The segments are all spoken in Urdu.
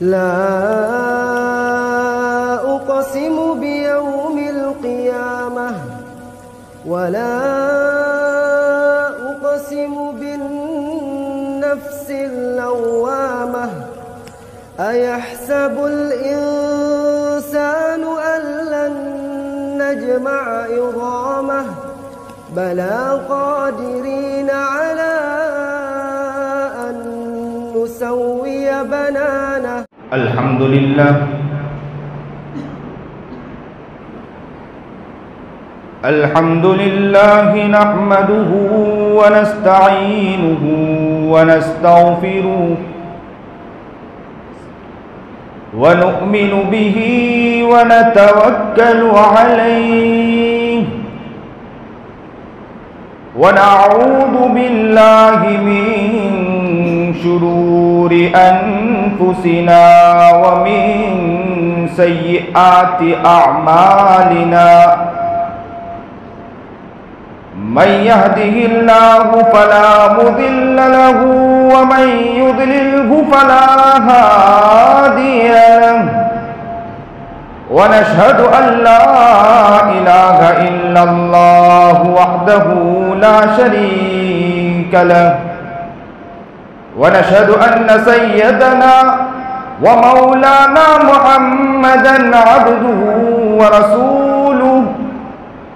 لا أقسم بيوم القيامة ولا أقسم بالنفس اللوامة أيحسب الإنسان أن لن نجمع عظامه بلى قادرين على أن نسوي بنانه الحمد لله نحمده ونستعينه ونستغفره ونؤمن به ونتوكل عليه ونعوذ بالله من شرور أنفسنا ومن سيئات أعمالنا من يهده الله فلا مضل له ومن يضلله فلا هادي له ونشهد أن لا إله إلا الله وحده لا شريك له ونشهد أن سيدنا ومولانا محمدا عبده ورسوله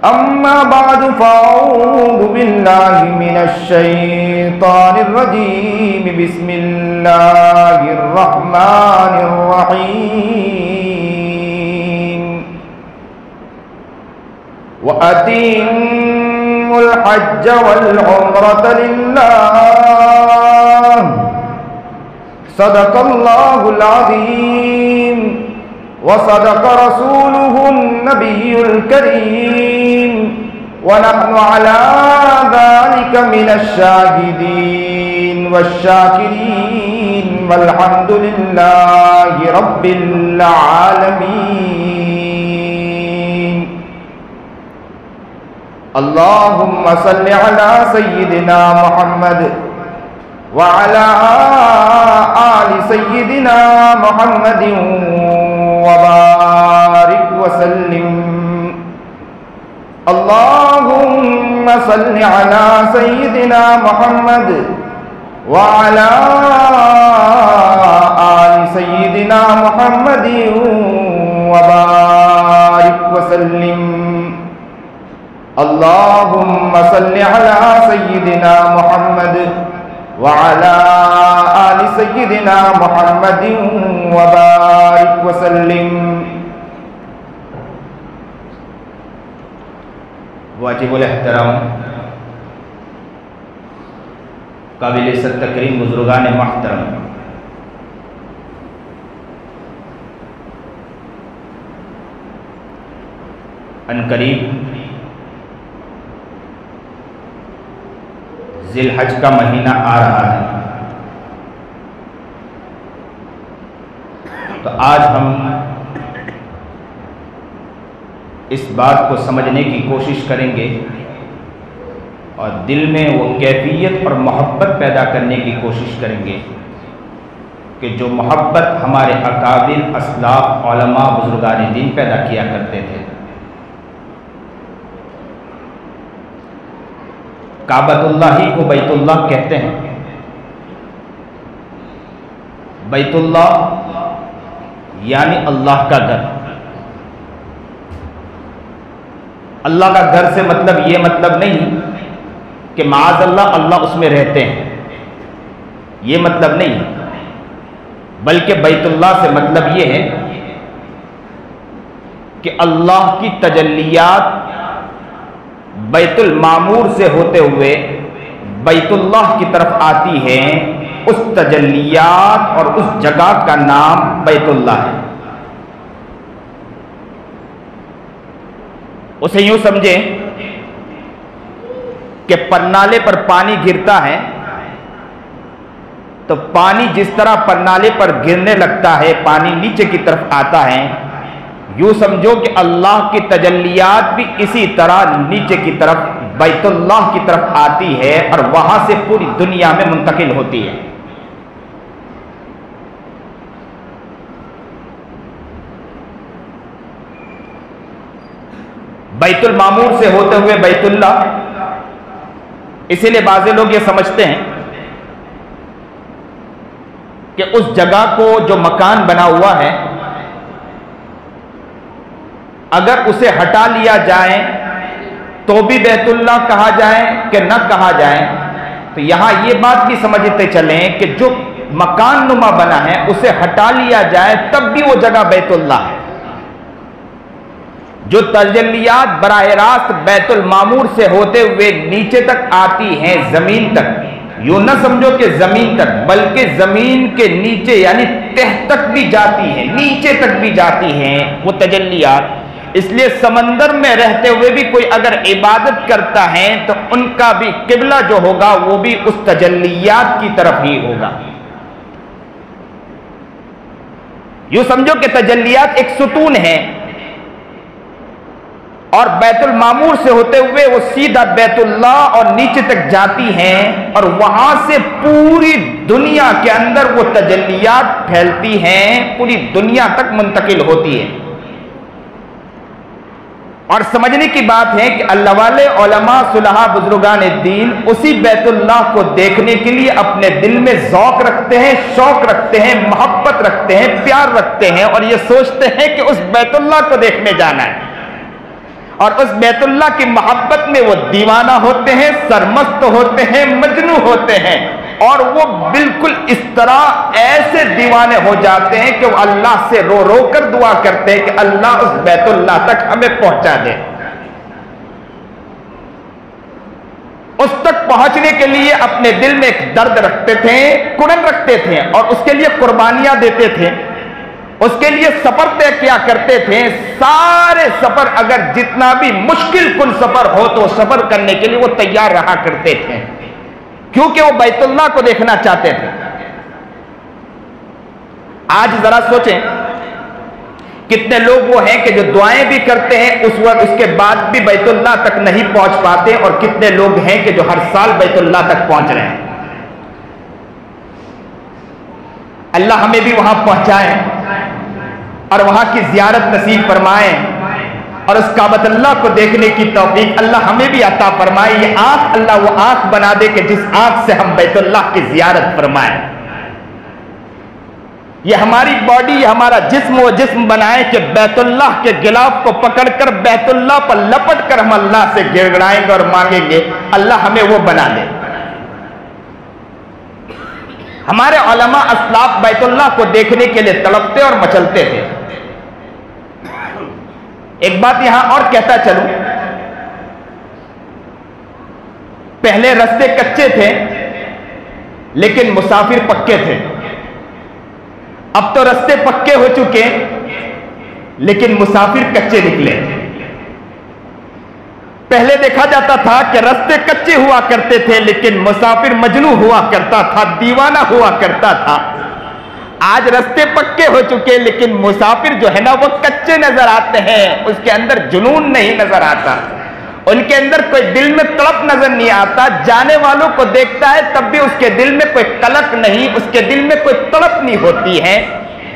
أما بعد فأعوذ بالله من الشيطان الرجيم بسم الله الرحمن الرحيم وأتموا الحج والعمرة لله صدق الله العظيم وصدق رسوله النبي الكريم ونحن على ذلك من الشاهدين والشاكرين والحمد لله رب العالمين اللهم صل على سيدنا محمد وعلى آل سيدنا محمد وبارك وسلم اللهم صل على سيدنا محمد وعلى آل سيدنا محمد وبارك وسلم اللهم صل على سيدنا محمد وعلى آل سيدنا محمد وبارك وسلم واجب الاحترام قابل عزت تکریم بزرگان محترم، عنقریب ذی الحج کا مہینہ آ رہا ہے، تو آج ہم اس بات کو سمجھنے کی کوشش کریں گے اور دل میں وہ کیفیت اور محبت پیدا کرنے کی کوشش کریں گے کہ جو محبت ہمارے اکابر اسلاف علماء بزرگان دین پیدا کیا کرتے تھے۔ کعبۃ اللہ ہی کو بیت اللہ کہتے ہیں۔ بیت اللہ یعنی اللہ کا گھر۔ اللہ کا گھر سے مطلب یہ مطلب نہیں کہ معاذ اللہ اللہ اس میں رہتے ہیں، یہ مطلب نہیں، بلکہ بیت اللہ سے مطلب یہ ہے کہ اللہ کی تجلیات بیت المعمور سے ہوتے ہوئے بیت اللہ کی طرف آتی ہیں، اس تجلیات اور اس جگہ کا نام بیت اللہ ہے۔ اسے یوں سمجھیں کہ پرنالے پر پانی گرتا ہے تو پانی جس طرح پرنالے پر گرنے لگتا ہے، پانی نیچے کی طرف آتا ہے، یوں سمجھو کہ اللہ کی تجلیات بھی اسی طرح نیچے کی طرف بیت اللہ کی طرف آتی ہے اور وہاں سے پوری دنیا میں منتقل ہوتی ہے۔ بیت المعمور سے ہوتے ہوئے بیت اللہ، اسی لیے بعض لوگ یہ سمجھتے ہیں کہ اس جگہ کو جو مکان بنا ہوا ہے اگر اسے ہٹا لیا جائے تو بھی بیت اللہ کہا جائے کہ نہ کہا جائے، تو یہاں یہ بات بھی سمجھتے چلیں کہ جو مکان نما بنا ہے اسے ہٹا لیا جائے تب بھی وہ جگہ بیت اللہ ہے۔ جو تجلیات براہ راست بیت المعمور سے ہوتے ہوئے نیچے تک آتی ہیں زمین تک، یوں نہ سمجھو کہ زمین تک، بلکہ زمین کے نیچے یعنی تہ تک بھی جاتی ہیں، نیچے تک بھی جاتی ہیں وہ تجلیات۔ اس لیے سمندر میں رہتے ہوئے بھی کوئی اگر عبادت کرتا ہے تو ان کا بھی قبلہ جو ہوگا وہ بھی اس تجلیات کی طرف ہی ہوگا۔ یوں سمجھو کہ تجلیات ایک ستون ہے اور بیت المعمور سے ہوتے ہوئے وہ سیدھا بیت اللہ اور نیچے تک جاتی ہیں اور وہاں سے پوری دنیا کے اندر وہ تجلیات پھیلتی ہیں، پوری دنیا تک منتقل ہوتی ہے۔ اور سمجھنے کی بات ہے کہ اللہ والے علماء صلحاء بزرگان دین اسی بیت اللہ کو دیکھنے کے لیے اپنے دل میں ذوق رکھتے ہیں، شوق رکھتے ہیں، محبت رکھتے ہیں، پیار رکھتے ہیں اور یہ سوچتے ہیں کہ اس بیت اللہ کو دیکھنے جانا ہے، اور اس بیت اللہ کی محبت میں وہ دیوانہ ہوتے ہیں، سرمست ہوتے ہیں، مجنون ہوتے ہیں، اور وہ بالکل اس طرح ایسے دیوانے ہو جاتے ہیں کہ وہ اللہ سے رو رو کر دعا کرتے ہیں کہ اللہ اس بیت اللہ تک ہمیں پہنچا دے۔ اس تک پہنچنے کے لیے اپنے دل میں ایک درد رکھتے تھے، کڑن رکھتے تھے اور اس کے لیے قربانیاں دیتے تھے، اس کے لیے سفر طے کیا کرتے تھے۔ سارے سفر اگر جتنا بھی مشکل کن سفر ہو تو سفر کرنے کے لیے وہ تیار رہا کرتے تھے، کیونکہ وہ بیت اللہ کو دیکھنا چاہتے تھے۔ آج ذرا سوچیں کتنے لوگ وہ ہیں کہ جو دعائیں بھی کرتے ہیں اس وقت اس کے بعد بھی بیت اللہ تک نہیں پہنچ پاتے، اور کتنے لوگ ہیں کہ جو ہر سال بیت اللہ تک پہنچ رہے ہیں۔ اللہ ہمیں بھی وہاں پہنچائے اور وہاں کی زیارت نصیب فرمائے، اور اس کعبۃ اللہ کو دیکھنے کی توفیق اللہ ہمیں بھی عطا فرمائے۔ یہ آنکھ اللہ وہ آنکھ بنا دے کہ جس آنکھ سے ہم بیت اللہ کی زیارت فرمائیں۔ یہ ہماری باڈی، یہ ہمارا جسم وہ جسم بنائے کہ بیت اللہ کے غلاف کو پکڑ کر بیت اللہ پر لپٹ کر ہم اللہ سے گڑ گڑائیں گے اور مانگیں گے، اللہ ہمیں وہ بنا دے۔ ہمارے علماء اسلاف بیت اللہ کو دیکھنے کے لیے تڑپتے اور مچلتے تھے۔ ایک بات یہاں اور کہتا چلوں، پہلے رستے کچے تھے لیکن مسافر پکے تھے، اب تو رستے پکے ہو چکے لیکن مسافر کچے نکلے۔ پہلے دیکھا جاتا تھا کہ رستے کچے ہوا کرتے تھے لیکن مسافر مجنون ہوا کرتا تھا، دیوانہ ہوا کرتا تھا۔ آج رستے پکے ہو چکے لیکن مسافر جو ہے نا وہ کچے نظر آتے ہیں، اس کے اندر جنون نہیں نظر آتا، ان کے اندر کوئی دل میں تڑپ نظر نہیں آتا۔ جانے والوں کو دیکھتا ہے تب بھی اس کے دل میں کوئی قلق نہیں، اس کے دل میں کوئی تڑپ نہیں ہوتی ہے۔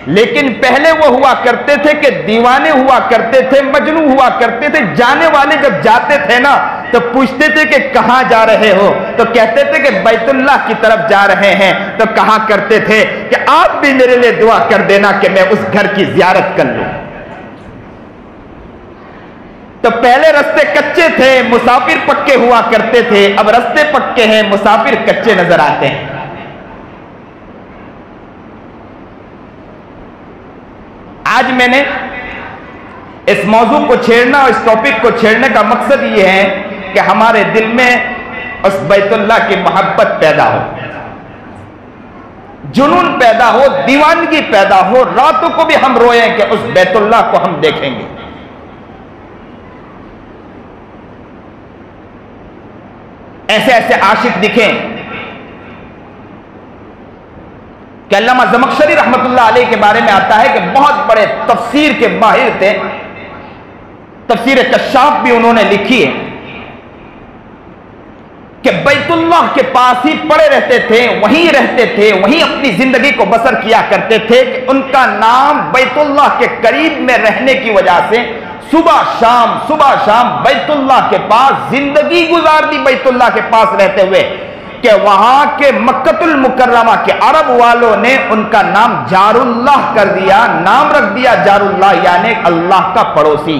لیکن پہلے وہ ہوا کرتے تھے کہ دیوانے ہوا کرتے تھے، مجنون ہوا کرتے تھے۔ جانے والے جب جاتے تھے نا تو پوچھتے تھے کہ کہاں جا رہے ہو، تو کہتے تھے کہ بیت اللہ کی طرف جا رہے ہیں، تو کہا کرتے تھے کہ آپ بھی میرے لیے دعا کر دینا کہ میں اس گھر کی زیارت کر لوں۔ تو پہلے رستے کچے تھے، مسافر پکے ہوا کرتے تھے، اب رستے پکے ہیں، مسافر کچے نظر آتے ہیں۔ آج میں نے اس موضوع کو چھیڑنا اور اس ٹاپک کو چھیڑنے کا مقصد یہ ہے کہ ہمارے دل میں اس بیت اللہ کی محبت پیدا ہو، جنون پیدا ہو، دیوانگی پیدا ہو، راتوں کو بھی ہم روئیں کہ اس بیت اللہ کو ہم دیکھیں گے۔ ایسے ایسے عاشق دکھیں کہ علامہ زمخشری رحمت اللہ علیہ کے بارے میں آتا ہے کہ بہت بڑے تفسیر کے ماہر تھے، تفسیر کشاف بھی انہوں نے لکھی ہے، کہ بیت اللہ کے پاس ہی پڑے رہتے تھے، وہیں رہتے تھے، وہیں اپنی زندگی کو بسر کیا کرتے تھے، کہ ان کا نام بیت اللہ کے قریب میں رہنے کی وجہ سے صبح شام بیت اللہ کے پاس زندگی گزار دی، بیت اللہ کے پاس رہتے ہوئے، کہ وہاں کے مکۃ المکرمہ کے عرب والوں نے ان کا نام جار اللہ کر دیا، نام رکھ دیا جار اللہ، یعنی اللہ کا پڑوسی۔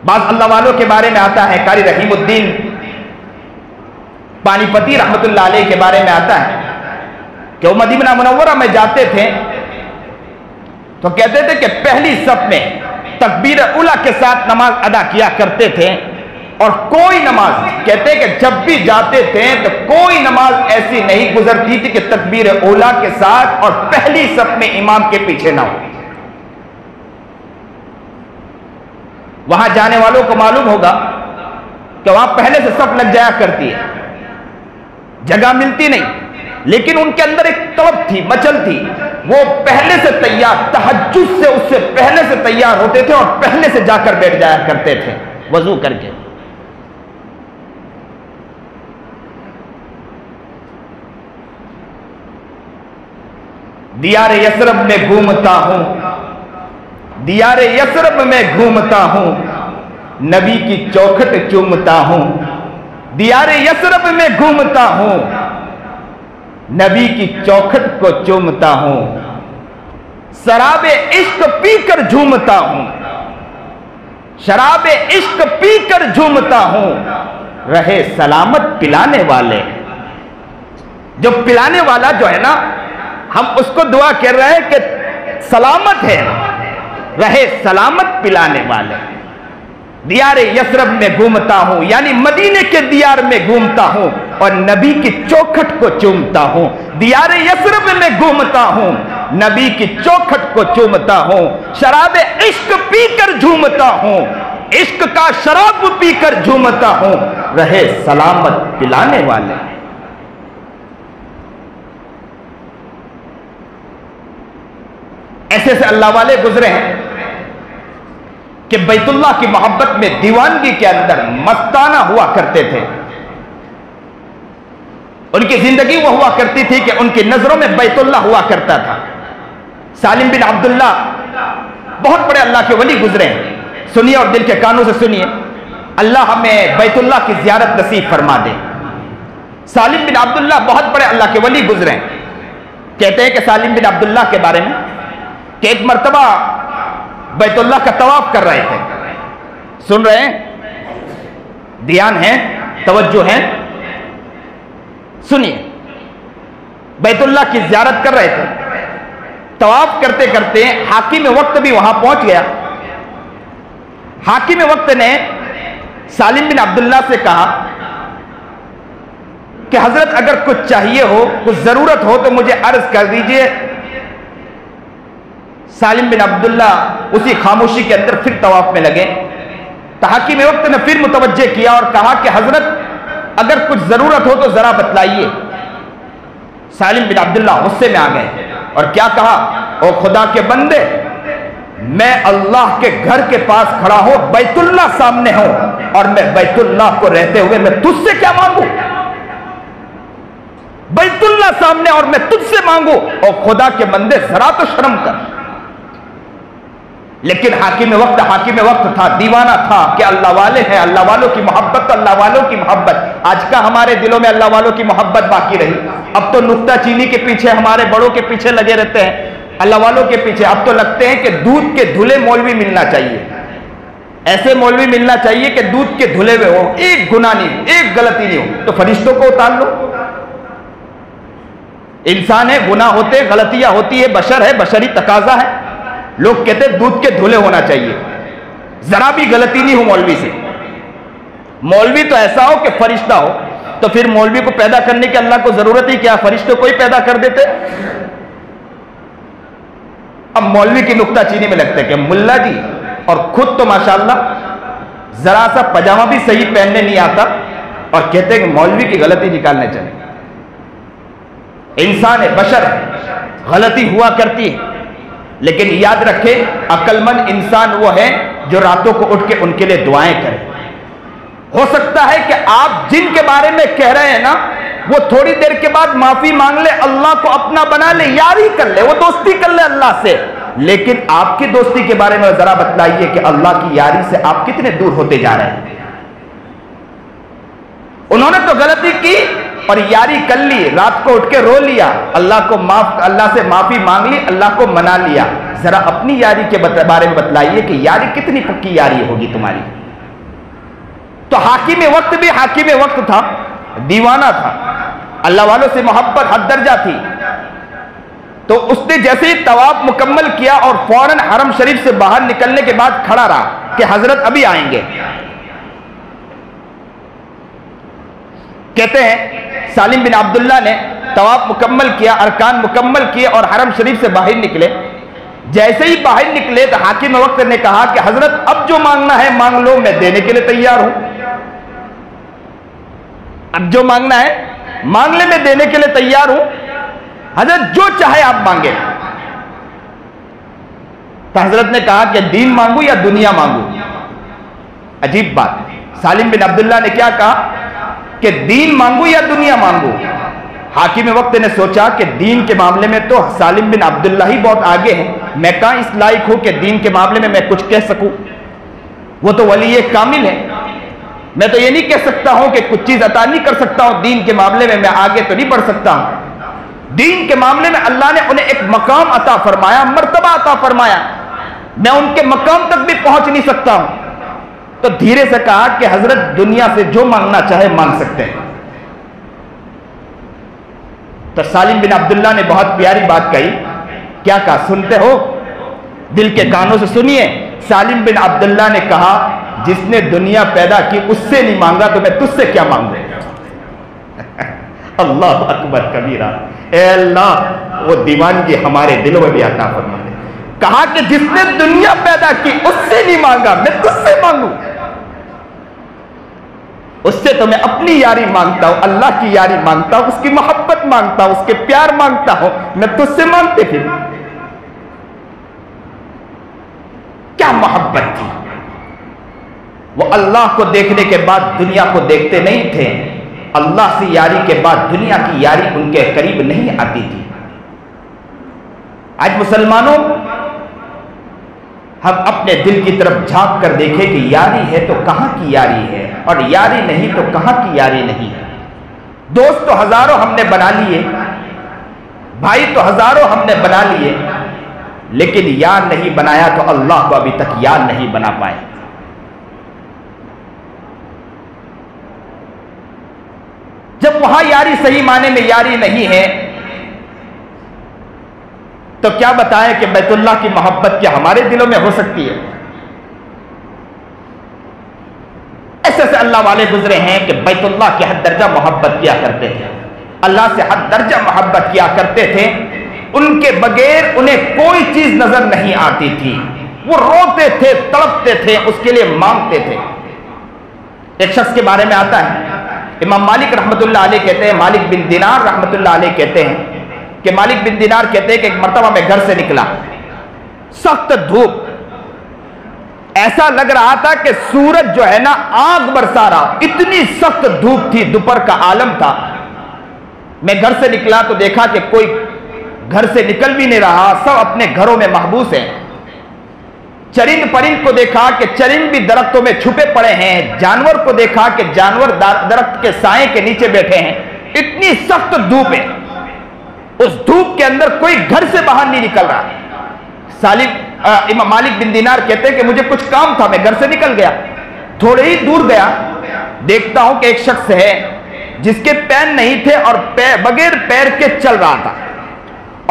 بعض اللہ والوں کے بارے میں آتا ہے، قاری رحیم الدین پانی پتی رحمت اللہ علیہ کے بارے میں آتا ہے کہ وہ مدینہ منورہ میں جاتے تھے تو کہتے تھے کہ پہلی صف میں تکبیر اولیٰ کے ساتھ نماز ادا کیا کرتے تھے، اور کوئی نماز، کہتے کہ جب بھی جاتے تھے تو کوئی نماز ایسی نہیں گزرتی تھی کہ تکبیر اولیٰ کے ساتھ اور پہلی صف میں امام کے پیچھے نہ ہو۔ وہاں جانے والوں کو معلوم ہوگا کہ وہاں پہلے سے صف لگ جایا کرتی ہے، جگہ ملتی نہیں، لیکن ان کے اندر ایک طلب تھی، مچل تھی، وہ پہلے سے تیار، تہجد سے اس سے پہلے سے تیار ہوتے تھے اور پہلے سے جا کر بیٹھ جایا کرتے تھے وضو کر کے۔ دیار یثرب میں گھومتا ہوں، دیار یثرب میں گھومتا ہوں، نبی کی چوکھٹ چومتا ہوں، دیار یثرب میں گھومتا ہوں، نبی کی چوکھٹ کو چومتا ہوں، شراب عشق پی کر جھومتا ہوں، شراب عشق پی کر جھومتا ہوں، رہے سلامت پلانے والے۔ جو پلانے والا جو ہے نا، ہم اس کو دعا کر رہے ہیں کہ سلامت ہے، رہے سلامت پلانے والے۔ دیار یثرب میں گھومتا ہوں، یعنی مدینے کے دیار میں گھومتا ہوں اور نبی کی چوکھٹ کو چومتا ہوں۔ دیار یثرب میں گھومتا ہوں، نبی کی چوکھٹ کو چومتا ہوں، شراب عشق پی کر جھومتا ہوں، عشق کا شراب پی کر جھومتا ہوں، رہے سلامت پلانے والے۔ ایسے سے اللہ والے گزرے ہیں کہ بیت اللہ کی محبت میں دیوانگی کے اندر مستانہ ہوا کرتے تھے۔ ان کی زندگی وہ ہوا کرتی تھی کہ ان کی نظروں میں بیت اللہ ہوا کرتا تھا۔ سالم بن عبداللہ بہت بڑے اللہ کے ولی گزرے ہیں، سنیے اور دل کے کانوں سے سنیے، اللہ ہمیں بیت اللہ کی زیارت نصیب فرما دے۔ سالم بن عبداللہ بہت بڑے اللہ کے ولی گزرے ہیں۔ کہتے ہیں کہ سالم بن عبداللہ کے بارے میں کہ ایک مرتبہ بیت اللہ کا طواف کر رہے تھے، سن رہے ہیں، دھیان ہے، توجہ ہے، سنیے، بیت اللہ کی زیارت کر رہے تھے، طواف کرتے کرتے حاکم وقت بھی وہاں پہنچ گیا۔ حاکم وقت نے سالم بن عبداللہ سے کہا کہ حضرت اگر کچھ چاہیے ہو، کچھ ضرورت ہو تو مجھے عرض کر دیجئے۔ سالم بن عبداللہ اسی خاموشی کے اندر پھر طواف میں لگے، تو حاکم وقت نے پھر متوجہ کیا اور کہا کہ حضرت اگر کچھ ضرورت ہو تو ذرا بتلائیے۔ سالم بن عبداللہ غصے میں آ گئے اور کیا کہا، او خدا کے بندے، میں اللہ کے گھر کے پاس کھڑا ہوں، بیت اللہ سامنے ہوں، اور میں بیت اللہ کو رہتے ہوئے میں تجھ سے کیا مانگوں؟ بیت اللہ سامنے اور میں تجھ سے مانگوں؟ او خدا کے بندے ذرا تو شرم کر۔ لیکن حاکم وقت تھا، دیوانہ تھا کہ اللہ والے ہیں، اللہ والوں کی محبت تو اللہ والوں کی محبت۔ آج کا ہمارے دلوں میں اللہ والوں کی محبت باقی رہی، اب تو نکتہ چینی کے پیچھے، ہمارے بڑوں کے پیچھے لگے رہتے ہیں، اللہ والوں کے پیچھے۔ اب تو لگتے ہیں کہ دودھ کے دھلے مولوی ملنا چاہیے، ایسے مولوی ملنا چاہیے کہ دودھ کے دھلے ہوئے ہو، ایک گناہ نہیں، ایک غلطی نہیں ہو، تو فرشتوں کو اتار لو۔ انسان ہے، گناہ ہوتے، غلطیاں ہوتی ہے، بشر ہے، بشری تقاضا ہے۔ لوگ کہتے ہیں دودھ کے دھلے ہونا چاہیے، ذرا بھی غلطی نہیں ہو مولوی سے۔ مولوی تو ایسا ہو کہ فرشتہ ہو، تو پھر مولوی کو پیدا کرنے کی اللہ کو ضرورت ہی کیا، فرشتوں کو ہی پیدا کر دیتے۔ اب مولوی کی نکتہ چینی میں لگتے کہ ملا جی، اور خود تو ماشاءاللہ ذرا سا پجامہ بھی صحیح پہننے نہیں آتا، اور کہتے ہیں کہ مولوی کی غلطی نکالنے چلے۔ انسان ہے، بشر ہے، غلطی ہوا کرتی ہے، لیکن یاد رکھے عقل مند انسان وہ ہے جو راتوں کو اٹھ کے ان کے لیے دعائیں کرے۔ ہو سکتا ہے کہ آپ جن کے بارے میں کہہ رہے ہیں نا، وہ تھوڑی دیر کے بعد معافی مانگ لے، اللہ کو اپنا بنا لے، یاری کر لے، وہ دوستی کر لے اللہ سے، لیکن آپ کی دوستی کے بارے میں ذرا بتلائیے کہ اللہ کی یاری سے آپ کتنے دور ہوتے جا رہے ہیں۔ انہوں نے تو غلطی کی اور یاری کر لی، رات کو اٹھ کے رو لیا، اللہ سے معافی مانگ لی، اللہ کو منا لیا۔ ذرا اپنی یاری کے بارے میں بتلائیے کہ یاری کتنی پکی یاری ہوگی تمہاری۔ تو حاکم وقت بھی حاکم وقت تھا، دیوانہ تھا، اللہ والوں سے محبت حد درجہ تھی، تو اس نے جیسے ہی طواف مکمل کیا اور فوراً حرم شریف سے باہر نکلنے کے بعد کھڑا رہا کہ حضرت ابھی آئیں گے۔ کہتے ہیں سالم بن عبداللہ نے طواف مکمل کیا، ارکان مکمل کیے اور حرم شریف سے باہر نکلے۔ جیسے ہی باہر نکلے تو حاکم وقت نے کہا کہ حضرت اب جو مانگنا ہے مانگ لو، میں دینے کے لیے تیار ہوں۔ اب جو مانگنا ہے مانگ لے، میں دینے کے لیے تیار ہوں، حضرت جو چاہے آپ مانگے۔ تو حضرت نے کہا کہ دین مانگو یا دنیا مانگو؟ عجیب بات، سالم بن عبداللہ نے کیا کہا کہ دین مانگو یا دنیا مانگو؟ حاکم وقت نے سوچا کہ دین کے معاملے میں تو سالم بن عبداللہ ہی بہت آگے ہیں، میں کہاں اس لائق ہوں کہ دین کے معاملے میں کچھ کہہ سکوں، وہ تو ولی کامل ہے، میں تو یہ نہیں کہہ سکتا ہوں کہ کچھ چیز عطا نہیں کر سکتا ہوں، دین کے معاملے میں آگے تو نہیں بڑھ سکتا ہوں۔ دین کے معاملے میں اللہ نے انہیں ایک مقام عطا فرمایا، مرتبہ عطا فرمایا، میں ان کے مقام تک بھی پہنچ نہیں سکتا ہوں۔ تو دھیرے سے کہا کہ حضرت دنیا سے جو مانگنا چاہے مانگ سکتے ہیں۔ تو سالم بن عبداللہ نے بہت پیاری بات کہی، کیا کہا سنتے ہو؟ دل کے کانوں سے سنیے۔ سالم بن عبداللہ نے کہا جس نے دنیا پیدا کی اس سے نہیں مانگا تو میں تجھ سے کیا مانگوں؟ اللہ اکبر کبیرہ، اے اللہ وہ دیوانگی ہمارے دلوں میں بھی عطا فرما دے۔ کہا کہ جس نے دنیا پیدا کی اس سے نہیں مانگا، میں تجھ سے مانگوں؟ اس سے تو میں اپنی یاری مانگتا ہوں، اللہ کی یاری مانگتا ہوں، اس کی محبت مانگتا ہوں، اس کے پیار مانگتا ہوں، میں تجھ سے مانگتے پھر۔ کیا محبت تھی! وہ اللہ کو دیکھنے کے بعد دنیا کو دیکھتے نہیں تھے، اللہ سے یاری کے بعد دنیا کی یاری ان کے قریب نہیں آتی تھی۔ آج مسلمانوں، ہم اپنے دل کی طرف جھانک کر دیکھیں کہ یاری ہے تو کہاں کی یاری ہے، اور یاری نہیں تو کہاں کی یاری نہیں ہے۔ دوست تو ہزاروں ہم نے بنا لیے، بھائی تو ہزاروں ہم نے بنا لیے، لیکن یار نہیں بنایا تو اللہ کو ابھی تک یار نہیں بنا پائے۔ جب وہاں یاری صحیح معنی میں یاری نہیں ہے تو کیا بتائیں کہ بیت اللہ کی محبت کیا ہمارے دلوں میں ہو سکتی ہے؟ ایسے سے اللہ والے گزرے ہیں کہ بیت اللہ کی حد درجہ محبت کیا کرتے تھے، اللہ سے حد درجہ محبت کیا کرتے تھے، ان کے بغیر انہیں کوئی چیز نظر نہیں آتی تھی، وہ روتے تھے، تڑپتے تھے، اس کے لیے مانگتے تھے۔ ایک شخص کے بارے میں آتا ہے، امام مالک رحمت اللہ علیہ کہتے ہیں، مالک بن دینار رحمت اللہ علیہ کہتے ہیں کہ مالک بن دینار کہتے ہیں کہ ایک مرتبہ میں گھر سے نکلا، سخت دھوپ، ایسا لگ رہا تھا کہ سورج جو ہے نا آگ برسا رہا، اتنی سخت دھوپ تھی، دوپہر کا عالم تھا۔ میں گھر سے نکلا تو دیکھا کہ کوئی گھر سے نکل بھی نہیں رہا، سب اپنے گھروں میں محبوس ہیں۔ چرند پرند کو دیکھا کہ چرند بھی درختوں میں چھپے پڑے ہیں، جانور کو دیکھا کہ جانور درخت کے سائے کے نیچے بیٹھے ہیں، اتنی سخت دھوپ ہے، اس دھوپ کے اندر کوئی گھر سے باہر نہیں نکل رہا۔ امام مالک بن دینار کہتے ہیں کہ مجھے کچھ کام تھا، میں گھر سے نکل گیا، تھوڑے ہی دور گیا، دیکھتا ہوں کہ ایک شخص ہے جس کے پیر نہیں تھے اور بغیر پیر کے چل رہا تھا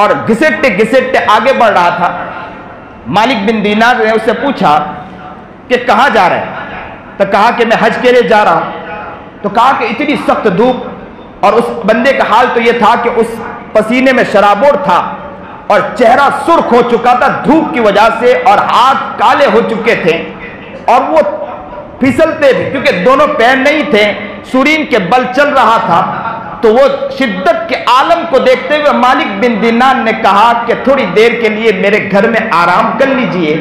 اور گھسٹتے گھسٹتے آگے بڑھ رہا تھا۔ مالک بن دینار نے اس سے پوچھا کہ کہاں جا رہے ہیں؟ تو کہا کہ میں حج کے لیے جا رہا ہوں۔ تو کہا کہ اتنی سخت دھوپ، اور اس بندے کا حال تو یہ تھا کہ اس پسینے میں شرابور تھا اور چہرہ سرخ ہو چکا تھا دھوپ کی وجہ سے، اور ہاتھ کالے ہو چکے تھے، اور وہ پھسلتے تھے کیونکہ دونوں پیر نہیں تھے، سورین کے بل چل رہا تھا۔ تو وہ شدت کے عالم کو دیکھتے ہوئے مالک بن دینار نے کہا کہ تھوڑی دیر کے لیے میرے گھر میں آرام کر لیجئے،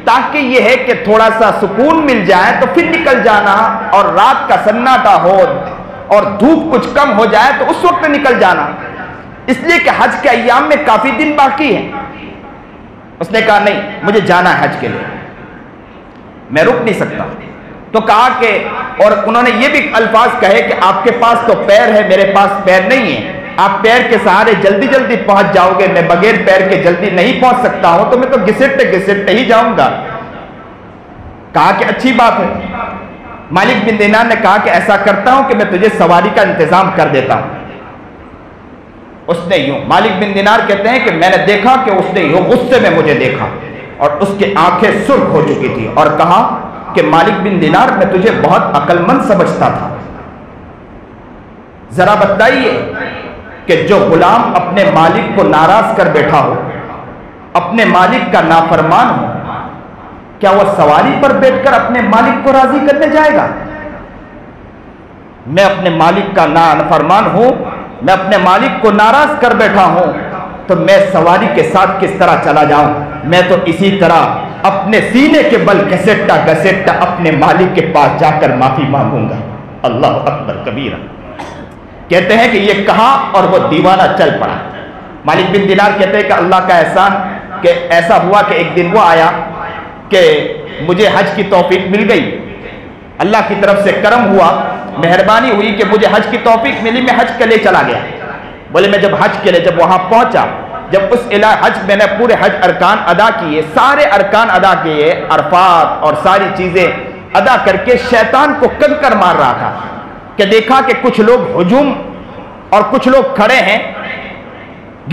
تاکہ یہ ہے کہ تھوڑا سا سکون مل جائے تو پھر نکل جانا، اور رات کا سناٹا ہو اور دھوپ کچھ کم ہو جائے تو اس وقت نکل جانا، اس لیے کہ حج کے ایام میں کافی دن باقی ہیں۔ اس نے کہا نہیں، مجھے جانا ہے حج کے لیے، میں رک نہیں سکتا۔ تو کہا کہ، اور انہوں نے یہ بھی الفاظ کہے کہ آپ کے پاس تو پیر ہے، میرے پاس پیر نہیں ہے، آپ پیر کے سہارے جلدی جلدی پہنچ جاؤ گے، میں بغیر پیر کے جلدی نہیں پہنچ سکتا ہوں، تو میں تو گھسٹتے گھسٹتے ہی جاؤں گا۔ کہا کہ اچھی بات ہے۔ مالک بن دینار نے کہا کہ ایسا کرتا ہوں کہ میں تجھے سواری کا انتظام کر دیتا ہوں۔ اس نے یوں، مالک بن دینار کہتے ہیں کہ میں نے دیکھا کہ اس نے یوں غصے میں مجھے دیکھا اور اس کی آنکھیں سرخ ہو چکی تھی، اور کہا کہ مالک بن دینار میں تجھے بہت عقل مند سمجھتا تھا، ذرا بتائیے کہ جو غلام اپنے مالک کو ناراض کر بیٹھا ہو، اپنے مالک کا نافرمان ہو، کیا وہ سواری پر بیٹھ کر اپنے مالک کو راضی کرنے جائے گا؟ میں اپنے مالک کا نافرمان ہوں، میں اپنے مالک کو ناراض کر بیٹھا ہوں، تو میں سواری کے ساتھ کس طرح چلا جاؤں؟ میں تو اسی طرح اپنے سینے کے بل گھسٹتا گھسٹتا اپنے مالک کے پاس جا کر معافی مانگوں گا۔ اللہ اکبر کبیرہ۔ کہتے ہیں کہ یہ کہا اور وہ دیوانہ چل پڑا۔ مالک بن دینار کہتے ہیں کہ اللہ کا احسان کہ ایسا ہوا کہ ایک دن وہ آیا کہ مجھے حج کی توفیق مل گئی، اللہ کی طرف سے کرم ہوا، مہربانی ہوئی کہ مجھے حج کی توفیق ملی، میں حج کے لیے چلا گیا۔ بولے میں جب حج کے لیے جب وہاں پہنچا، جب اس حج میں نے پورے حج ارکان ادا کیے، سارے ارکان ادا کیے، عرفات اور ساری چیزیں ادا کر کے شیطان کو کنکر مار رہا تھا کہ دیکھا کہ کچھ لوگ ہجوم اور کچھ لوگ کھڑے ہیں،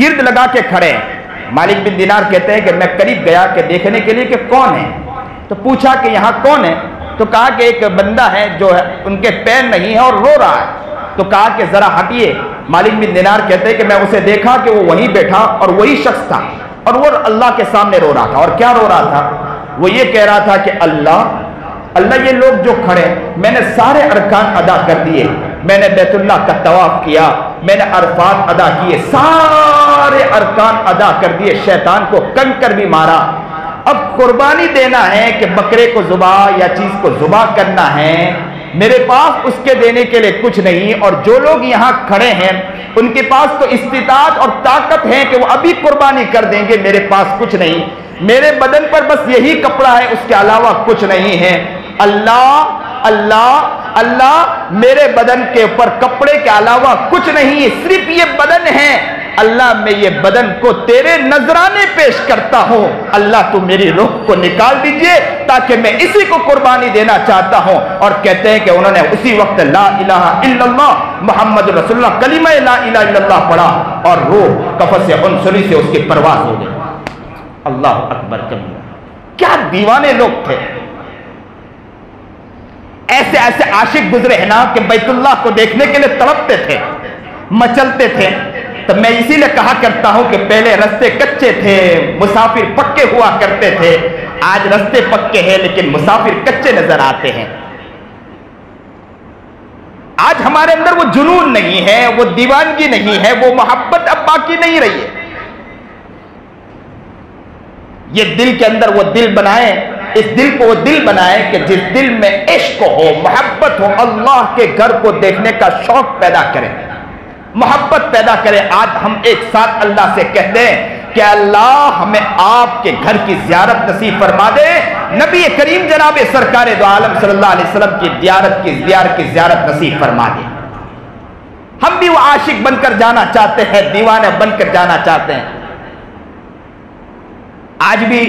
گرد لگا کے کھڑے ہیں۔ مالک بن دینار کہتے ہیں کہ میں قریب گیا کہ دیکھنے کے لیے کہ کون ہے، تو پوچھا کہ یہاں کون ہے، تو کہا کہ ایک بندہ ہے جو ہے ان کے پیر نہیں ہے اور رو رہا ہے۔ تو کہا کہ ذرا ہٹیے۔ مالک بن دینار کہتے ہیں کہ میں اسے دیکھا کہ وہ وہیں بیٹھا اور وہی شخص تھا، اور وہ اللہ کے سامنے رو رہا تھا۔ اور کیا رو رہا تھا؟ وہ یہ کہہ رہا تھا کہ اللہ یہ لوگ جو کھڑے، میں نے سارے ارکان ادا کر دیے، میں نے بیت اللہ کا طواف کیا، میں نے عرفات ادا کیے، سارے ارکان ادا کر دیے، شیطان کو کنکر بھی مارا، اب قربانی دینا ہے کہ بکرے کو ذبح یا چیز کو ذبح کرنا ہے، میرے پاس اس کے دینے کے لیے کچھ نہیں، اور جو لوگ یہاں کھڑے ہیں ان کے پاس تو استطاعت اور طاقت ہے کہ وہ ابھی قربانی کر دیں گے، میرے پاس کچھ نہیں، میرے بدن پر بس یہی کپڑا ہے، اس کے علاوہ کچھ نہیں ہے۔ اللہ اللہ اللہ، میرے بدن کے اوپر کپڑے کے علاوہ کچھ نہیں ہے، صرف یہ بدن ہے، اللہ میں یہ بدن کو تیرے نذرانے پیش کرتا ہوں، اللہ تو میری روح کو نکال دیجئے تاکہ میں اسی کو قربانی دینا چاہتا ہوں۔ اور کہتے ہیں کہ انہوں نے اسی وقت لا الہ الا اللہ محمد رسول اللہ، کلمہ لا الہ الا اللہ پڑھا، اور روح قفص عنصری سے اس کی پرواز ہو گئی۔ اللہ اکبر کبیرہ۔ کیا دیوانے لوگ تھے، ایسے ایسے عاشق گزرے ہیں نا کہ بیت اللہ کو دیکھنے کے لیے تڑپتے تھے، مچلتے تھے۔ تو میں اسی لیے کہا کرتا ہوں کہ پہلے رستے کچے تھے، مسافر پکے ہوا کرتے تھے، آج رستے پکے ہیں لیکن مسافر کچے نظر آتے ہیں۔ آج ہمارے اندر وہ جنون نہیں ہے، وہ دیوانگی نہیں ہے، وہ محبت اب باقی نہیں رہی ہے۔ یہ دل کے اندر وہ دل بنائے، اس دل کو وہ دل بنائے کہ جس دل میں عشق ہو، محبت ہو، اللہ کے گھر کو دیکھنے کا شوق پیدا کرے، محبت پیدا کرے۔ آج ہم ایک ساتھ اللہ سے کہتے ہیں کہ اللہ ہمیں آپ کے گھر کی زیارت نصیب فرما دے، نبی کریم جناب سرکار دو عالم صلی اللہ علیہ وسلم کی زیارت نصیب فرما دے۔ ہم بھی وہ عاشق بن کر جانا چاہتے ہیں، دیوانے بن کر جانا چاہتے ہیں۔ آج بھی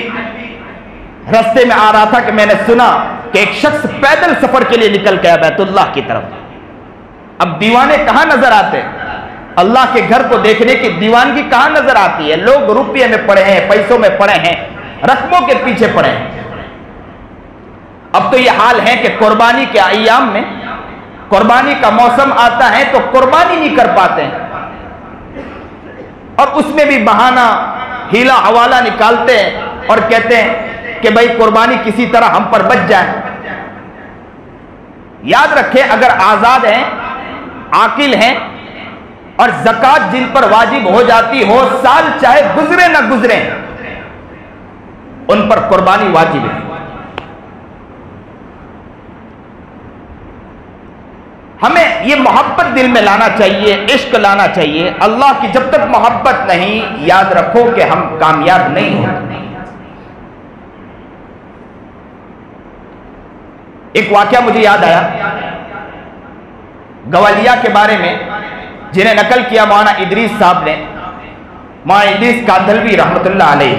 رستے میں آ رہا تھا کہ میں نے سنا کہ ایک شخص پیدل سفر کے لیے نکل گیا بیت اللہ کی طرف۔ اب دیوانے کہاں نظر آتے؟ اللہ کے گھر کو دیکھنے کی دیوانگی کہاں نظر آتی ہے؟ لوگ روپیے میں پڑے ہیں، پیسوں میں پڑے ہیں، رقموں کے پیچھے پڑے ہیں۔ اب تو یہ حال ہے کہ قربانی کے ایام میں، قربانی کا موسم آتا ہے تو قربانی نہیں کر پاتے ہیں، اور اس میں بھی بہانہ ہیلا حوالہ نکالتے ہیں اور کہتے ہیں کہ بھائی قربانی کسی طرح ہم پر بچ جائے۔ یاد رکھیں، اگر آزاد ہیں، عاقل ہیں، اور زکوٰۃ جن پر واجب ہو جاتی ہو، سال چاہے گزرے نہ گزرے، ان پر قربانی واجب ہے۔ ہمیں یہ محبت دل میں لانا چاہیے، عشق لانا چاہیے اللہ کی. جب تک محبت نہیں، یاد رکھو کہ ہم کامیاب نہیں ہوتے. ایک واقعہ مجھے یاد آیا گوالیہ کے بارے میں، جنہیں نقل کیا مولانا ادریس صاحب نے، مولانا ادریس کاندھلوی رحمۃ اللہ علیہ.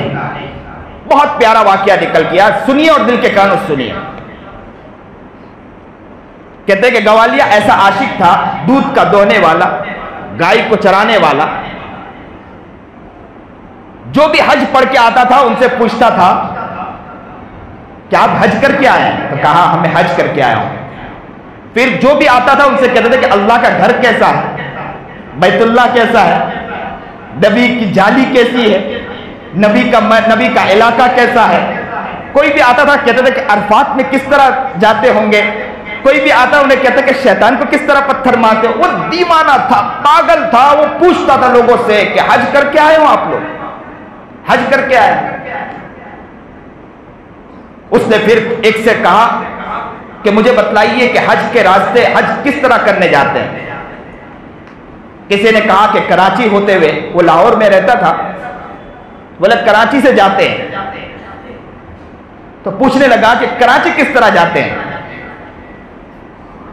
بہت پیارا واقعہ نکل کیا، سنیے اور دل کے کانوں سنیے. کہتے ہیں کہ گوالیہ ایسا عاشق تھا، دودھ کا دوہنے والا، گائے کو چرانے والا. جو بھی حج پڑھ کے آتا تھا ان سے پوچھتا تھا کہ آپ حج کر کے آئے ہیں؟ تو کہا ہمیں حج کر کے آیا ہوں. پھر جو بھی آتا تھا ان سے کہتے تھے کہ اللہ کا گھر کیسا ہے، بیت اللہ کیسا ہے، نبی کی جالی کیسی ہے، نبی کا علاقہ کیسا ہے. کوئی بھی آتا تھا کہتے تھے کہ عرفات میں کس طرح جاتے ہوں گے. کوئی بھی آتا انہیں کہتا کہ شیطان کو کس طرح پتھر مارتے. وہ دیوانہ تھا، پاگل تھا. وہ پوچھتا تھا لوگوں سے کہ حج کر کے آئے ہو آپ لوگ، حج کر کے آئے. اس نے پھر ایک سے کہا کہ مجھے بتلائیے کہ حج کے راستے حج کس طرح کرنے جاتے ہیں. کسی نے کہا کہ کراچی ہوتے ہوئے، وہ لاہور میں رہتا تھا، بولے کراچی سے جاتے ہیں. تو پوچھنے لگا کہ کراچی کس طرح جاتے ہیں.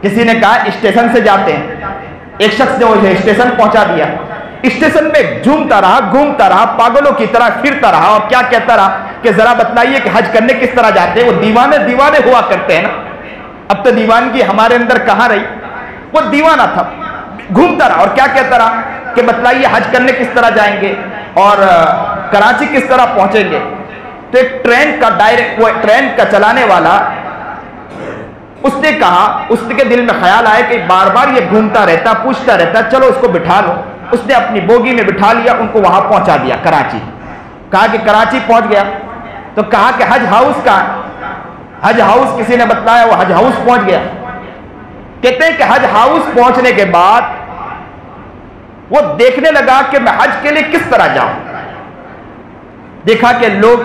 کسی نے کہا اسٹیشن سے جاتے ہیں. ایک شخص نے اسے اسٹیشن پہنچا دیا. اسٹیشن میں گھومتا رہا پاگلوں کی طرح پھرتا رہا اور کیا کہتا رہا کہ ذرا بتلائیے کہ حج کرنے کس طرح جاتے ہیں. وہ دیوانے ہوا کرتے ہیں نا. اب تو دیوانگی ہمارے اندر کہاں رہی. وہ دیوانہ تھا، گھومتا رہا اور کیا کہتا رہا کہ بتلائیے حج کرنے کس طرح جائیں گے اور کراچی کس طرح پہنچیں گے. تو ایک ٹرین کا چلانے والا، اس نے کہا، اس کے دل میں خیال آیا کہ بار بار یہ گھومتا رہتا، پوچھتا رہتا، چلو اس کو بٹھا لو. اس نے اپنی بوگی میں بٹھا لیا، ان کو وہاں پہنچا دیا کراچی. کہا کہ کراچی پہنچ گیا. تو کہا کہ حج ہاؤس کا، حج ہاؤس کسی نے بتلایا، وہ حج ہاؤس پہنچ گیا. کہتے ہیں کہ حج ہاؤس پہنچنے کے بعد وہ دیکھنے لگا کہ میں حج کے لیے کس طرح جاؤں. دیکھا کہ لوگ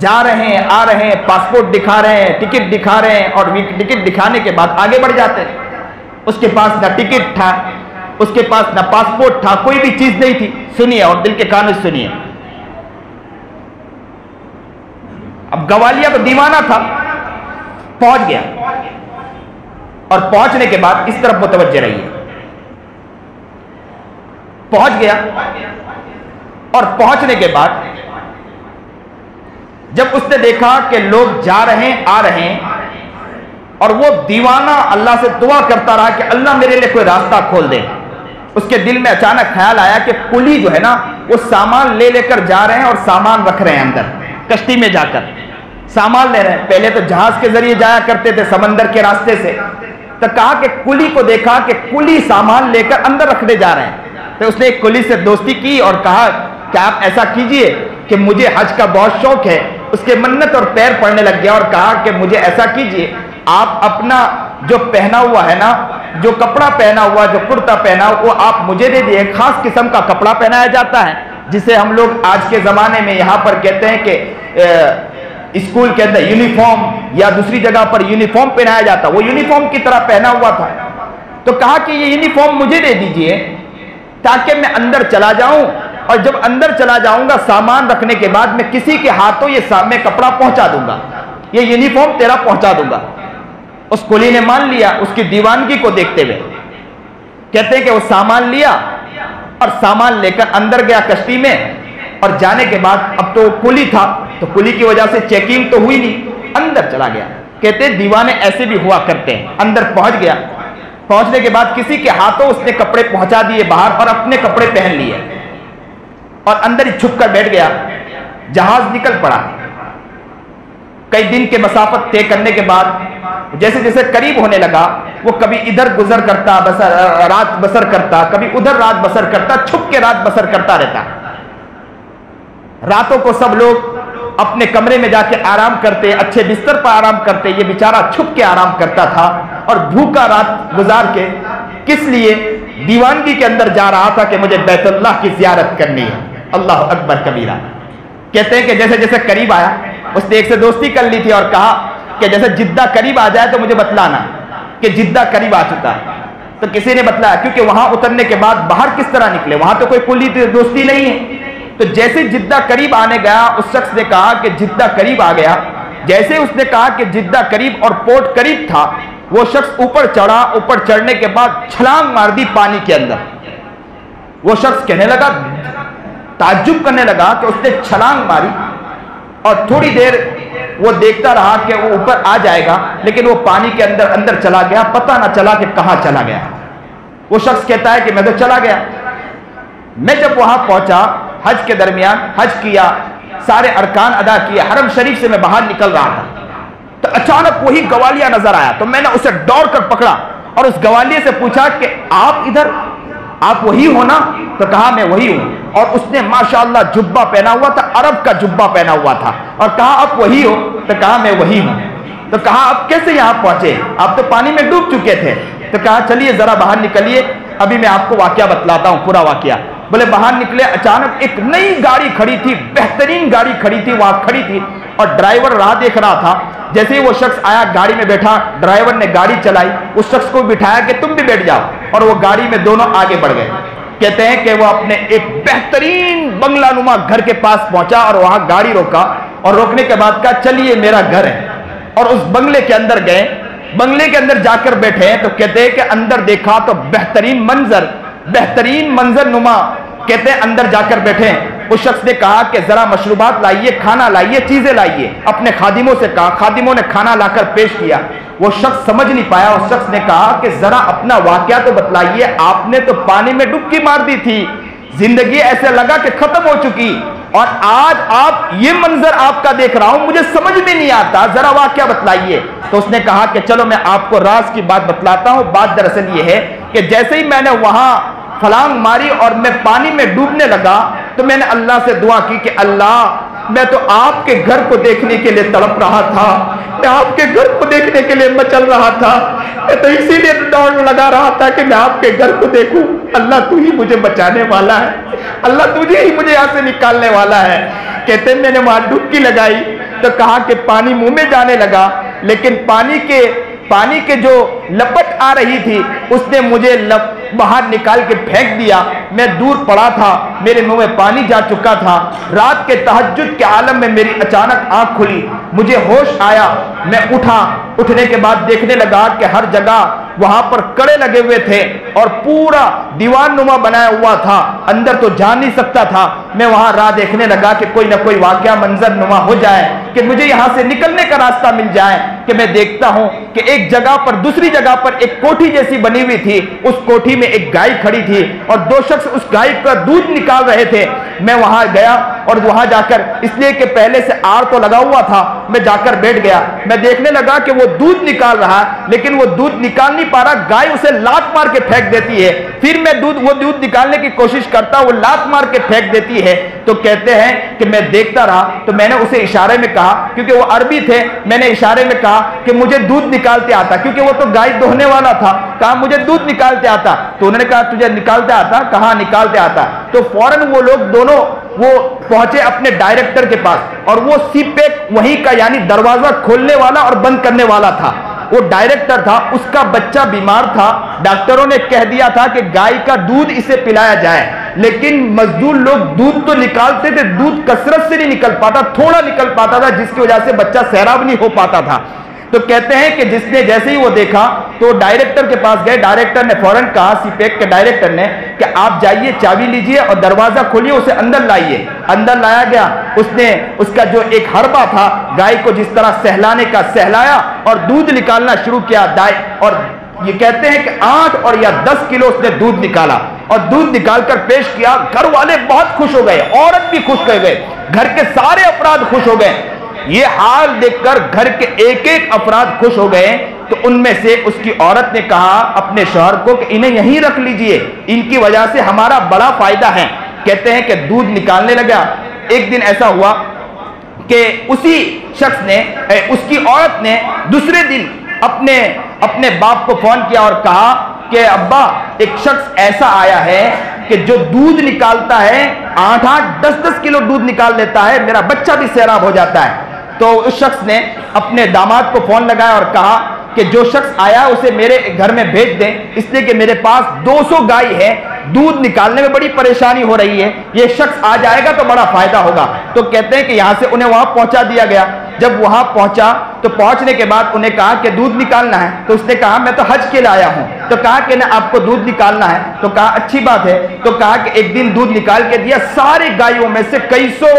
جا رہے ہیں، آ رہے ہیں، پاسپورٹ دکھا رہے ہیں، ٹکٹ دکھا رہے ہیں، اور ٹکٹ دکھانے کے بعد آگے بڑھ جاتے ہیں. اس کے پاس نہ ٹکٹ تھا، اس کے پاس نہ پاسپورٹ تھا، کوئی بھی چیز نہیں تھی. سنیے اور دل کے کانوں سے سنیے. اب گوالیہ تو دیوانہ تھا، پہنچ گیا. اور پہنچنے کے بعد اس طرف متوجہ رہیے. پہنچ گیا اور پہنچنے کے بعد جب اس نے دیکھا کہ لوگ جا رہے ہیں، آ رہے ہیں، اور وہ دیوانہ اللہ سے دعا کرتا رہا کہ اللہ میرے لیے کوئی راستہ کھول دے. اس کے دل میں اچانک خیال آیا کہ کلی جو ہے نا، وہ سامان لے کر جا رہے ہیں اور سامان رکھ رہے ہیں اندر کشتی میں جا کر سامان لے رہے ہیں. پہلے تو جہاز کے ذریعے جایا کرتے تھے سمندر کے راستے سے. تو کہا کہ کلی کو دیکھا کہ کلی سامان لے کر اندر رکھنے جا رہے ہیں. تو اس نے ایک کلی سے دوستی کی اور کہا کہ آپ ایسا کیجئے کہ مجھے حج کا بہت شوق ہے. اس کے منت اور پیر پڑنے لگ گیا اور کہا کہ مجھے ایسا کیجئے، آپ اپنا جو پہنا ہوا ہے نا، جو کپڑا پہنا ہوا، جو کرتا پہنا ہوا، وہ آپ مجھے دے دیے. ایک خاص قسم کا کپڑا پہنایا جاتا ہے جسے ہم لوگ آج کے زمانے میں یہاں پر کہتے ہیں کہ اسکول کے اندر یونیفارم، یا دوسری جگہ پر یونیفارم پہنایا جاتا. وہ یونیفارم کی طرح پہنا ہوا تھا. تو کہا کہ یہ یونیفارم مجھے دے دیجئے تاکہ میں اندر چلا جاؤں، اور جب اندر چلا جاؤں گا سامان رکھنے کے بعد میں کسی کے ہاتھوں یہ میں کپڑا پہنچا دوں گا، یہ یونیفارم تیرا پہنچا دوں گا. اس کلی نے مان لیا اس کی دیوانگی کو دیکھتے ہوئے. کہتے ہیں کہ وہ سامان لیا اور سامان لے کر اندر گیا کشتی میں. اور جانے کے بعد اب تو کلی تھا تو کلی کی وجہ سے چیکنگ تو ہوئی نہیں، اندر چلا گیا. کہتے ہیں دیوانے ایسے بھی ہوا کرتے ہیں. اندر پہنچ گیا. پہنچنے کے بعد کسی کے ہاتھوں اس نے کپڑے پہنچا دیے باہر اور اپنے کپڑے پہن لیے اور اندر ہی چھپ کر بیٹھ گیا. جہاز نکل پڑا. کئی دن کے مسافت طے کرنے کے بعد جیسے جیسے قریب ہونے لگا وہ کبھی ادھر گزر کرتا رات بسر کرتا، کبھی ادھر رات بسر کرتا، چھپ کے رات بسر کرتا رہتا. راتوں کو سب لوگ اپنے کمرے میں جا کے آرام کرتے، اچھے بستر پر آرام کرتے. یہ بیچارہ چھپ کے آرام کرتا تھا اور بھوکا رات گزار کے کس لیے دیوانگی کے اندر جا رہا تھا کہ مجھے بیت اللہ کی زیارت کرنی ہے. اللہ اکبر کبیرہ. کہتے ہیں کہ جیسے جیسے قریب آیا اس نے ایک سے دوستی کر لی تھی اور کہا کہ جیسے جدہ قریب آ جائے تو مجھے بتلانا کہ جدہ قریب آ چکا. تو کسی نے بتلایا کیونکہ وہاں اترنے کے بعد باہر کس طرح نکلے، وہاں تو کوئی کلی دوستی نہیں ہے. تو جیسے جدہ قریب آنے گیا اس شخص نے کہا کہ جدہ قریب آ گیا. جیسے اس نے کہا کہ جدہ قریب اور پورٹ قریب تھا، وہ شخص اوپر چڑھا. اوپر چڑھنے کے بعد چھلانگ مار دی پانی کے اندر. وہ شخص کہنے لگا، تعجب کرنے لگا کہ اس نے چھلانگ ماری اور تھوڑی دیر وہ دیکھتا رہا کہ وہ اوپر آ جائے گا، لیکن وہ پانی کے اندر چلا گیا، پتہ نہ چلا کہ کہاں چلا گیا. وہ شخص کہتا ہے کہ میں تو چلا گیا. میں جب وہاں پہنچا، حج کے درمیان حج کیا، سارے ارکان ادا کیے، حرم شریف سے میں باہر نکل رہا تھا تو اچانک وہی گوالیہ نظر آیا. تو میں نے اسے دوڑ کر پکڑا اور اس گوالیے سے پوچھا کہ آپ ادھر، آپ وہی ہو نا؟ تو کہا میں وہی ہوں. اور اس نے ماشاءاللہ جبہ پہنا ہوا تھا، عرب کا جبہ پہنا ہوا تھا، اور کہا آپ وہی ہو؟ تو کہا میں وہی ہوں. تو کہا آپ کیسے یہاں پہنچے؟ آپ تو پانی میں ڈوب چکے تھے. تو کہا چلیے ذرا باہر نکلیے، ابھی میں آپ کو واقعہ بتلاتا ہوں، پورا واقعہ. بولے باہر نکلے، اچانک ایک نئی گاڑی کھڑی تھی، بہترین گاڑی کھڑی تھی، وہاں کھڑی تھی اور ڈرائیور راہ دیکھ رہا تھا. جیسے ہی وہ شخص آیا گاڑی میں بیٹھا، ڈرائیور نے گاڑی چلائی، اس شخص کو بٹھایا کہ تم بھی بیٹھ جاؤ، اور وہ گاڑی میں دونوں آگے بڑھ گئے. کہتے ہیں کہ وہ اپنے ایک بہترین بنگلہ نما گھر کے پاس پہنچا اور وہاں گاڑی روکا، اور روکنے کے بعد کہا چلیے میرا گھر ہے. اور اس بنگلے کے اندر گئے. بنگلے کے اندر جا کر بیٹھے تو کہتے ہیں کہ اندر دیکھا تو بہترین منظر نما. کہتے ہیں اندر جا کر بیٹھے. اس شخص نے کہا کہ ذرا مشروبات لائیے، کھانا لائیے، چیزیں لائیے. اپنے خادموں سے کہا، خادموں نے کھانا لا کر پیش کیا. وہ شخص سمجھ نہیں پایا. اس شخص نے کہا کہ ذرا اپنا واقعہ تو بتلائیے، آپ نے تو پانی میں ڈبکی مار دی تھی، زندگی ایسے لگا کہ ختم ہو چکی، اور آج آپ یہ منظر آپ کا دیکھ رہا ہوں، مجھے سمجھ میں نہیں آتا، ذرا واقعہ بتلائیے. تو اس نے کہا کہ چلو میں آپ کو راز کی بات بتلاتا ہوں. بات دراصل یہ ہے کہ جیسے ہی میں نے وہاں چھلانگ ماری اور میں پانی میں ڈوبنے لگا تو میں نے اللہ سے دعا کی کہ اللہ، میں تو آپ کے گھر کو دیکھنے کے لیے تڑپ رہا تھا، میں آپ کے گھر کو دیکھنے کے لیے مچل رہا تھا، میں تو اسی لیے دوڑ لگا رہا تھا کہ میں آپ کے گھر کو دیکھوں. اللہ تو ہی مجھے بچانے والا ہے، اللہ تجھے ہی مجھے یہاں سے نکالنے والا ہے. کہتے ہیں میں نے وہاں ڈبکی لگائی تو کہا کہ پانی منہ میں جانے لگا، لیکن پانی کے جو لپٹ آ رہی تھی اس نے مجھے باہر نکال کے پھینک دیا. میں دور پڑا تھا، میرے منہ میں پانی جا چکا تھا. رات کے تہجد کے عالم میں میری اچانک آنکھ کھلی، مجھے ہوش آیا، میں اٹھا. اٹھنے کے بعد دیکھنے لگا کہ ہر جگہ وہاں پر کڑے لگے ہوئے تھے اور پورا دیوان نما بنایا ہوا تھا، اندر تو جا نہیں سکتا تھا. میں وہاں راہ دیکھنے لگا کہ کوئی نہ کوئی واقعہ منظر نما ہو جائے، کہ مجھے یہاں سے نکلنے کا راستہ مل جائے. کہ میں دیکھتا ہوں کہ ایک جگہ پر، دوسری جگہ پر ایک کوٹھی جیسی بنی ہوئی تھی، اس کوٹھی میں ایک گائے کھڑی تھی اور دو شخص اس گائے کا دودھ نکال رہے تھے. میں وہاں گیا اور وہاں جا کر، اس لیے کہ پہلے سے آر تو لگا ہوا تھا، میں جا کر بیٹھ گیا. میں دیکھنے لگا کہ وہ دودھ نکال رہا ہے، لیکن وہ دودھ نکال نہیں پا رہا، گائے اسے لات مار کے پھینک دیتی ہے. پھر میں وہ دودھ نکالنے کی کوشش کرتا، وہ لات مار کے پھینک دیتی ہے. تو کہتے ہیں کہ میں دیکھتا رہا. تو میں نے اسے اشارے میں کہا، کیونکہ وہ عربی تھے، میں نے اشارے میں کہا کہ مجھے دودھ نکالتے آتا، کیونکہ وہ تو گائے دہنے والا تھا. کہا مجھے دودھ نکالتے آتا. تو انہوں نے کہا تجھے نکالتے آتا؟ کہا نکالتے آتا. تو فوراً وہ لوگ دونوں وہ پہنچے اپنے ڈائریکٹر کے پاس، اور وہ سی پیک وہیں کا، یعنی دروازہ کھولنے والا اور بند کرنے والا تھا. وہ ڈائریکٹر تھا، اس کا بچہ بیمار تھا. ڈاکٹروں نے کہہ دیا تھا کہ گائے کا دودھ اسے پلایا جائے، لیکن مزدور لوگ دودھ تو نکالتے تھے، دودھ کثرت سے نہیں نکل پاتا، تھوڑا نکل پاتا تھا، جس کی وجہ سے بچہ سیراب نہیں ہو پاتا تھا. تو کہتے ہیں کہ جس نے جیسے ہی وہ دیکھا تو ڈائریکٹر کے پاس گئے. ڈائریکٹر نے فوراً کہا، سی پیک کے ڈائریکٹر نے، کہ آپ جائیے، چابی لیجئے اور دروازہ کھولیے، اسے اندر لائیے. اندر لایا گیا. اس نے اس کا جو ایک حربہ تھا، گائے کو جس طرح سہلانے کا سہلایا اور دودھ نکالنا شروع کیا. اور یہ کہتے ہیں کہ 8 اور یا 10 کلو اس نے دودھ نکالا اور دودھ نکال کر پیش کیا. گھر والے بہت خوش ہو گئے، عورت بھی خوش ہو گئے، گھر کے سارے افراد خوش ہو گئے. یہ حال دیکھ کر گھر کے ایک ایک افراد خوش ہو گئے. تو ان میں سے اس کی عورت نے کہا اپنے شوہر کو کہ انہیں یہیں رکھ لیجئے، ان کی وجہ سے ہمارا بڑا فائدہ ہے. کہتے ہیں کہ دودھ نکالنے لگا. ایک دن ایسا ہوا کہ اسی شخص نے، اس کی عورت نے دوسرے دن اپنے باپ کو فون کیا اور کہا کہ ابا، ایک شخص ایسا آیا ہے کہ جو دودھ نکالتا ہے، 8-8 10-10 کلو دودھ نکال لیتا ہے، میرا بچہ بھی سیراب ہو جاتا ہے. تو اس شخص نے اپنے داماد کو فون لگایا اور کہا کہ جو شخص آیا اسے میرے گھر میں بھیج دیں، اس لیے کہ میرے پاس 200 گائے ہے، دودھ نکالنے میں بڑی پریشانی ہو رہی ہے، یہ شخص آ جائے گا تو بڑا فائدہ ہوگا۔ تو کہتے ہیں کہ یہاں سے انہیں وہاں پہنچا دیا گیا۔ جب وہاں پہنچا تو پہنچنے کے بعد انہیں کہا کہ دودھ نکالنا ہے، تو اس نے کہا میں تو حج کے لیے آیا ہوں۔ تو کہا کہ نہ آپ کو دودھ نکالنا ہے، تو کہا اچھی بات ہے۔ تو کہا کہ ایک دن دودھ نکال کے دیا، ساری گائیوں میں سے کئی سو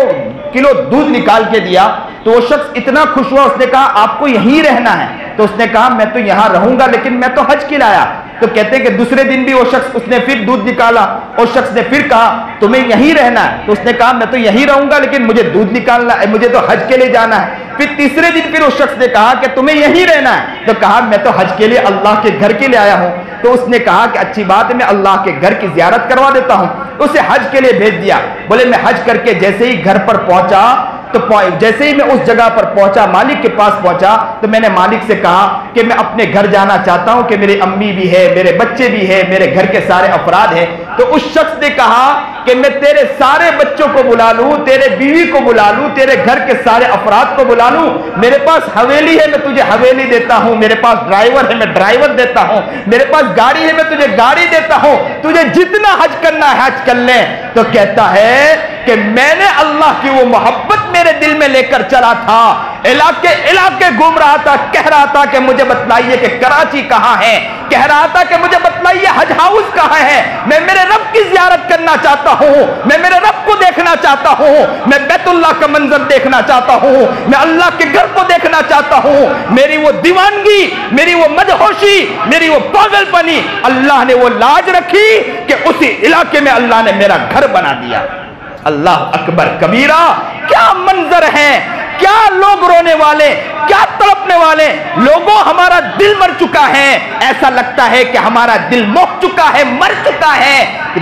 کلو دودھ نکال کے دیا۔ تو وہ شخص اتنا خوش ہوا، اس نے کہا آپ کو یہیں رہنا ہے؟ تو اس نے کہا میں تو یہاں رہوں گا، لیکن میں تو حج کے لیے آیا۔ تو کہتے ہیں کہ دوسرے دن بھی وہ شخص اس نے پھر دودھ نکالا، اور شخص نے پھر کہا تمہیں یہیں رہنا ہے؟ تو اس نے کہا میں تو یہیں رہوں گا، لیکن مجھے دودھ نکالنا ہے، مجھے تو حج کے لیے جانا ہے۔ پھر تیسرے دن پھر اس شخص نے کہا کہ تمہیں یہیں رہنا ہے؟ تو کہا میں تو حج کے لیے اللہ کے گھر کے لیے آیا ہوں۔ تو اس نے کہا کہ اچھی بات ہے، میں اللہ کے گھر کی زیارت کروا دیتا ہوں۔ اسے حج کے لیے بھیج دیا۔ بولے میں حج کر کے جیسے ہی گھر پر پہنچا، تو جیسے ہی میں اس جگہ پر پہنچا، مالک کے پاس پہنچا، تو میں نے مالک سے کہا کہ میں اپنے گھر جانا چاہتا ہوں، کہ میری امی بھی ہے، میرے بچے بھی ہیں، میرے گھر کے سارے افراد ہیں۔ تو اس شخص نے کہا کہ میں تیرے سارے بچوں کو بلا لوں، تیرے بیوی کو بلا لوں، تیرے گھر کے سارے افراد کو بلا لوں، میرے پاس حویلی ہے، میں تجھے حویلی دیتا ہوں، میرے پاس ڈرائیور ہے، میں ڈرائیور دیتا ہوں، میرے پاس گاڑی ہے، میں تجھے گاڑی دیتا ہوں، تجھے جتنا حج کرنا ہے حج کر لیں۔ تو کہتا ہے کہ میں نے اللہ کی وہ محبت میرے دل میں لے کر چلا تھا، علاقے گھوم رہا تھا، کہہ رہا تھا کہ مجھے بتلائیے کہ کراچی کہاں ہے، کہہ رہا تھا کہ مجھے بتلائیے حج ہاؤس کہاں ہے، میں میرے رب کی زیارت کرنا چاہتا ہوں، میں میرے رب کو دیکھنا چاہتا ہوں، میں بیت اللہ کا منظر دیکھنا چاہتا ہوں، میں اللہ کے گھر کو دیکھنا چاہتا ہوں۔ میری وہ دیوانگی، میری وہ مدہوشی، میری وہ پاگل پنی، اللہ نے وہ لاج رکھی کہ اسی علاقے میں اللہ نے میرا گھر بنا دیا۔ اللہ اکبر کبیرہ، کیا منظر ہے، کیا لوگ رونے والے، کیا تڑپنے والے لوگوں، ہمارا دل مر چکا ہے، ایسا لگتا ہے کہ ہمارا دل موت چکا ہے، مر چکا ہے،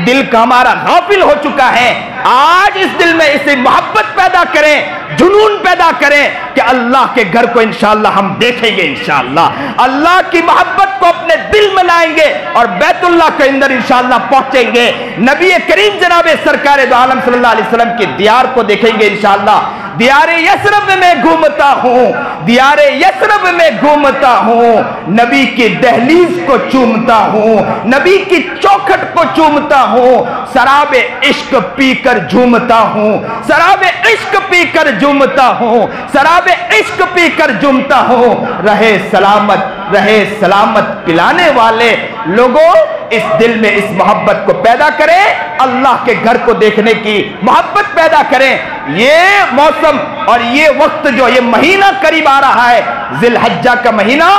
دل کا ہمارا غافل ہو چکا ہے۔ آج اس دل میں اسے محبت پیدا کریں، جنون پیدا کریں کہ اللہ کے گھر کو انشاءاللہ ہم دیکھیں گے، انشاءاللہ اللہ کی محبت کو اپنے دل میں لائیں گے اور بیت اللہ کے اندر انشاءاللہ پہنچیں گے، نبی کریم جناب سرکار دو عالم صلی اللہ علیہ وسلم کی دیار کو دیکھیں گے انشاءاللہ۔ دیار یثرب میں گھومتا ہوں، دیار یثرب میں گھومتا ہوں، نبی کی دہلیز کو چومتا ہوں، نبی کی چوکھٹ کو چومتا ہوں، شراب عشق پی کر جھومتا ہوں، شراب عشق پی کر جھومتا ہوں، شراب عشق پی کر جھومتا ہوں۔ رہے سلامت پلانے والے لوگوں، اس دل میں اس محبت کو پیدا کریں، اللہ کے گھر کو دیکھنے کی محبت پیدا کریں۔ یہ موسم اور یہ وقت جو یہ مہینہ قریب آ رہا ہے، ذی الحجہ کا مہینہ،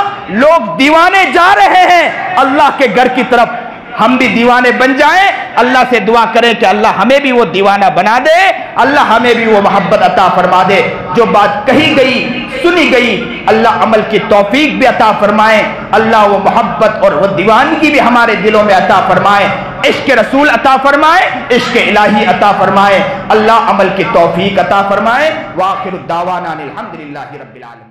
لوگ دیوانے جا رہے ہیں اللہ کے گھر کی طرف، ہم بھی دیوانے بن جائیں۔ اللہ سے دعا کریں کہ اللہ ہمیں بھی وہ دیوانہ بنا دے، اللہ ہمیں بھی وہ محبت عطا فرما دے۔ جو بات کہی گئی، سنی گئی، اللہ عمل کی توفیق بھی عطا فرمائے، اللہ وہ محبت اور وہ دیوانگی بھی ہمارے دلوں میں عطا فرمائے، عشق رسول عطا فرمائے، عشق الہی عطا فرمائے، اللہ عمل کی توفیق عطا فرمائے۔ وآخر الدعوانا الحمدللہ رب العالمین۔